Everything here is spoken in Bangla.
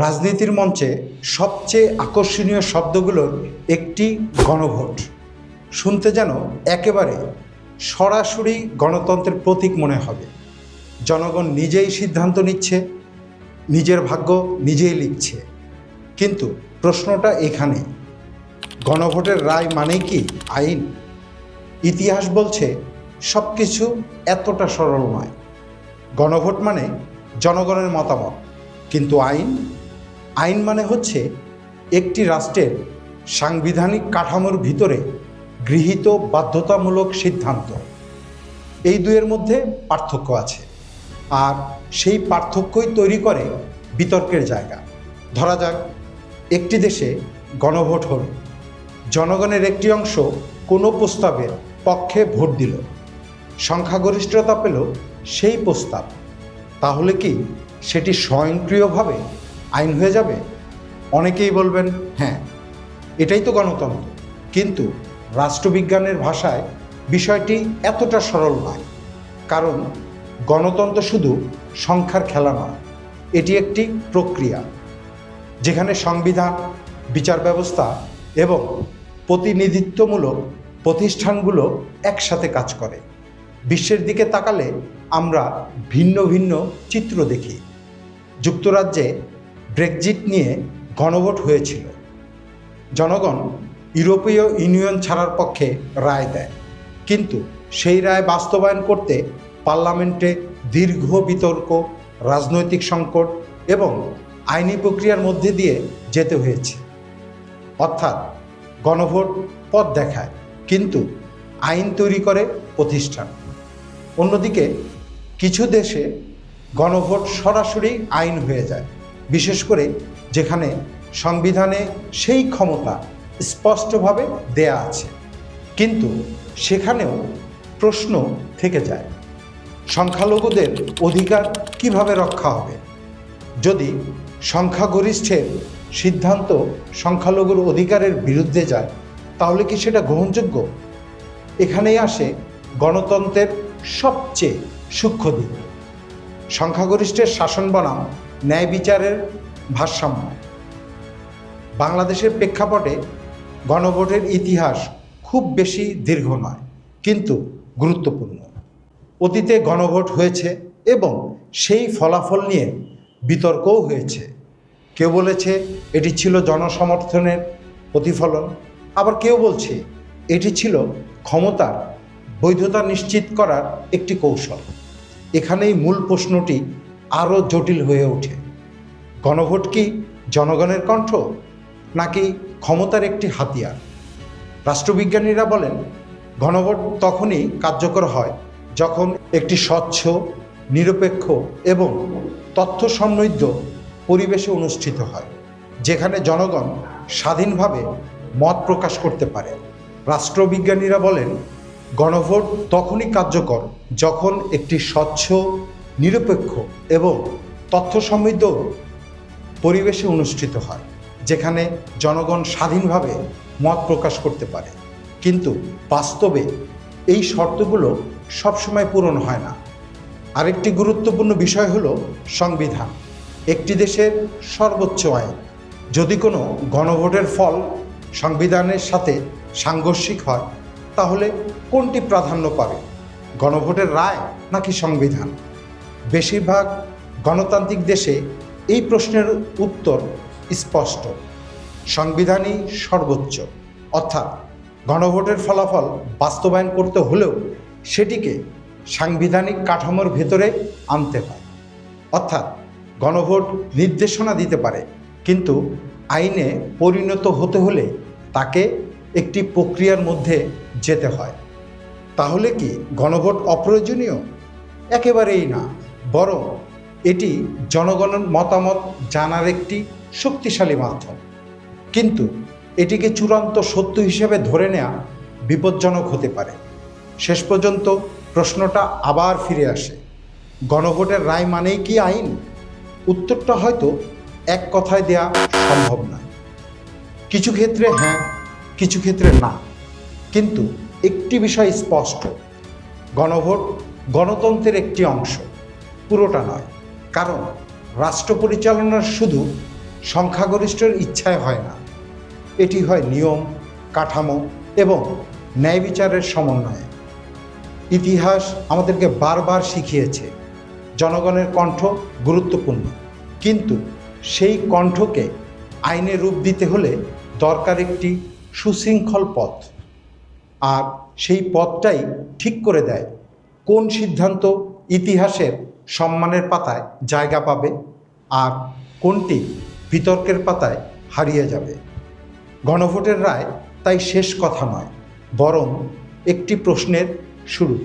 রাজনীতির মঞ্চে সবচেয়ে আকর্ষণীয় শব্দগুলোর একটি গণভোট। শুনতে যেন একেবারে সরাসরি গণতন্ত্রের প্রতীক মনে হবে। জনগণ নিজেই সিদ্ধান্ত নিচ্ছে, নিজের ভাগ্য নিজেই লিখছে। কিন্তু প্রশ্নটা এখানেই, গণভোটের রায় মানেই কি আইন? ইতিহাস বলছে সব কিছু এতটা সরল নয়। গণভোট মানে জনগণের মতামত, কিন্তু আইন মানে হচ্ছে একটি রাষ্ট্রের সাংবিধানিক কাঠামোর ভিতরে গৃহীত বাধ্যতামূলক সিদ্ধান্ত। এই দুয়ের মধ্যে পার্থক্য আছে, আর সেই পার্থক্যই তৈরি করে বিতর্কের জায়গা। ধরা যাক, একটি দেশে গণভোট হল, জনগণের একটি অংশ কোনো প্রস্তাবের পক্ষে ভোট দিল, সংখ্যাগরিষ্ঠতা পেল সেই প্রস্তাব। তাহলে কি সেটি স্বয়ংক্রিয়ভাবে আইন হয়ে যাবে? অনেকেই বলবেন হ্যাঁ, এটাই তো গণতন্ত্র। কিন্তু রাষ্ট্রবিজ্ঞানের ভাষায় বিষয়টি এতটা সরল নয়। কারণ গণতন্ত্র শুধু সংখ্যার খেলা নয়, এটি একটি প্রক্রিয়া যেখানে সংবিধান, বিচার ব্যবস্থা এবং প্রতিনিধিত্বমূলক প্রতিষ্ঠানগুলো একসাথে কাজ করে। বিশ্বের দিকে তাকালে আমরা ভিন্ন ভিন্ন চিত্র দেখি। যুক্তরাজ্যে ব্রেক্সিট নিয়ে গণভোট হয়েছিল। জনগণ ইউরোপীয় ইউনিয়ন ছাড়ার পক্ষে রায় দেয়, কিন্তু সেই রায় বাস্তবায়ন করতে পার্লামেন্টে দীর্ঘ বিতর্ক, রাজনৈতিক সংকট এবং আইনি প্রক্রিয়ার মধ্যে দিয়ে যেতে হয়েছে। অর্থাৎ গণভোট পথ দেখায়, কিন্তু আইন তৈরি করে প্রতিষ্ঠান। অন্যদিকে কিছু দেশে গণভোট সরাসরি আইন হয়ে যায়, বিশেষ করে যেখানে সংবিধানে সেই ক্ষমতা স্পষ্টভাবে দেয়া আছে। কিন্তু সেখানেও প্রশ্ন থেকে যায়, সংখ্যালঘুদের অধিকার কিভাবে রক্ষা হবে? যদি সংখ্যাগরিষ্ঠের সিদ্ধান্ত সংখ্যালঘুর অধিকারের বিরুদ্ধে যায়, তাহলে কি সেটা গ্রহণযোগ্য? এখানেই আসে গণতন্ত্রের সবচেয়ে সূক্ষ্ম দিক, সংখ্যাগরিষ্ঠের শাসন বনাম ন্যায় বিচারের ভারসাম্য। বাংলাদেশের প্রেক্ষাপটে গণভোটের ইতিহাস খুব বেশি দীর্ঘ নয়, কিন্তু গুরুত্বপূর্ণ। অতীতে গণভোট হয়েছে এবং সেই ফলাফল নিয়ে বিতর্কও হয়েছে। কেউ বলেছে এটি ছিল জনসমর্থনের প্রতিফলন, আবার কেউ বলছে এটি ছিল ক্ষমতার বৈধতা নিশ্চিত করার একটি কৌশল। এখানেই মূল প্রশ্নটি আরও জটিল হয়ে ওঠে। গণভোট কি জনগণের কণ্ঠ, নাকি ক্ষমতার একটি হাতিয়ার? রাষ্ট্রবিজ্ঞানীরা বলেন গণভোট তখনই কার্যকর হয় যখন একটি স্বচ্ছ, নিরপেক্ষ এবং তথ্য সমৃদ্ধ পরিবেশে অনুষ্ঠিত হয়, যেখানে জনগণ স্বাধীনভাবে মত প্রকাশ করতে পারে। রাষ্ট্রবিজ্ঞানীরা বলেন গণভোট তখনই কার্যকর যখন একটি স্বচ্ছ, নিরপেক্ষ এবং তথ্য সমৃদ্ধ পরিবেশে অনুষ্ঠিত হয়, যেখানে জনগণ স্বাধীনভাবে মত প্রকাশ করতে পারে। কিন্তু বাস্তবে এই শর্তগুলো সবসময় পূরণ হয় না। আরেকটি গুরুত্বপূর্ণ বিষয় হলো সংবিধান, একটি দেশের সর্বোচ্চ আইন। যদি কোনো গণভোটের ফল সংবিধানের সাথে সাংঘর্ষিক হয়, তাহলে কোনটি প্রাধান্য পাবে, গণভোটের রায় নাকি সংবিধান? বেশিরভাগ গণতান্ত্রিক দেশে এই প্রশ্নের উত্তর স্পষ্ট, সংবিধানই সর্বোচ্চ। অর্থাৎ গণভোটের ফলাফল বাস্তবায়ন করতে হলেও সেটিকে সাংবিধানিক কাঠামোর ভেতরে আনতে হয়। অর্থাৎ গণভোট নির্দেশনা দিতে পারে, কিন্তু আইনে পরিণত হতে হলে তাকে একটি প্রক্রিয়ার মধ্যে যেতে হয়। তাহলে কি গণভোট অপ্রয়োজনীয়? একেবারেই না, বরং এটি জনগণের মতামত জানার একটি শক্তিশালী মাধ্যম। কিন্তু এটিকে চূড়ান্ত সত্য হিসেবে ধরে নেওয়া বিপজ্জনক হতে পারে। শেষ পর্যন্ত প্রশ্নটা আবার ফিরে আসে, গণভোটের রায় মানেই কি আইন? উত্তরটা হয়তো এক কথায় দেয়া সম্ভব না। কিছু ক্ষেত্রে হ্যাঁ, কিছু ক্ষেত্রে না। কিন্তু একটি বিষয় স্পষ্ট, গণভোট গণতন্ত্রের একটি অংশ, পুরোটা নয়। কারণ রাষ্ট্র পরিচালনার শুধু সংখ্যাগরিষ্ঠের ইচ্ছায় হয় না, এটি হয় নিয়ম, কাঠামো এবং ন্যায় বিচারের সমন্বয়ে। ইতিহাস আমাদেরকে বারবার শিখিয়েছে জনগণের কণ্ঠ গুরুত্বপূর্ণ, কিন্তু সেই কণ্ঠকে আইনে রূপ দিতে হলে দরকার একটি সুশৃঙ্খল পথ। আর সেই পথটাই ঠিক করে দেয় কোন সিদ্ধান্ত ইতিহাসের সম্মানের পাতায় জায়গা পাবে আর কোনটি বিতর্কের পাতায় হারিয়ে যাবে। গণভোটের রায় তাই শেষ কথা নয়, বরং একটি প্রশ্নের শুরু।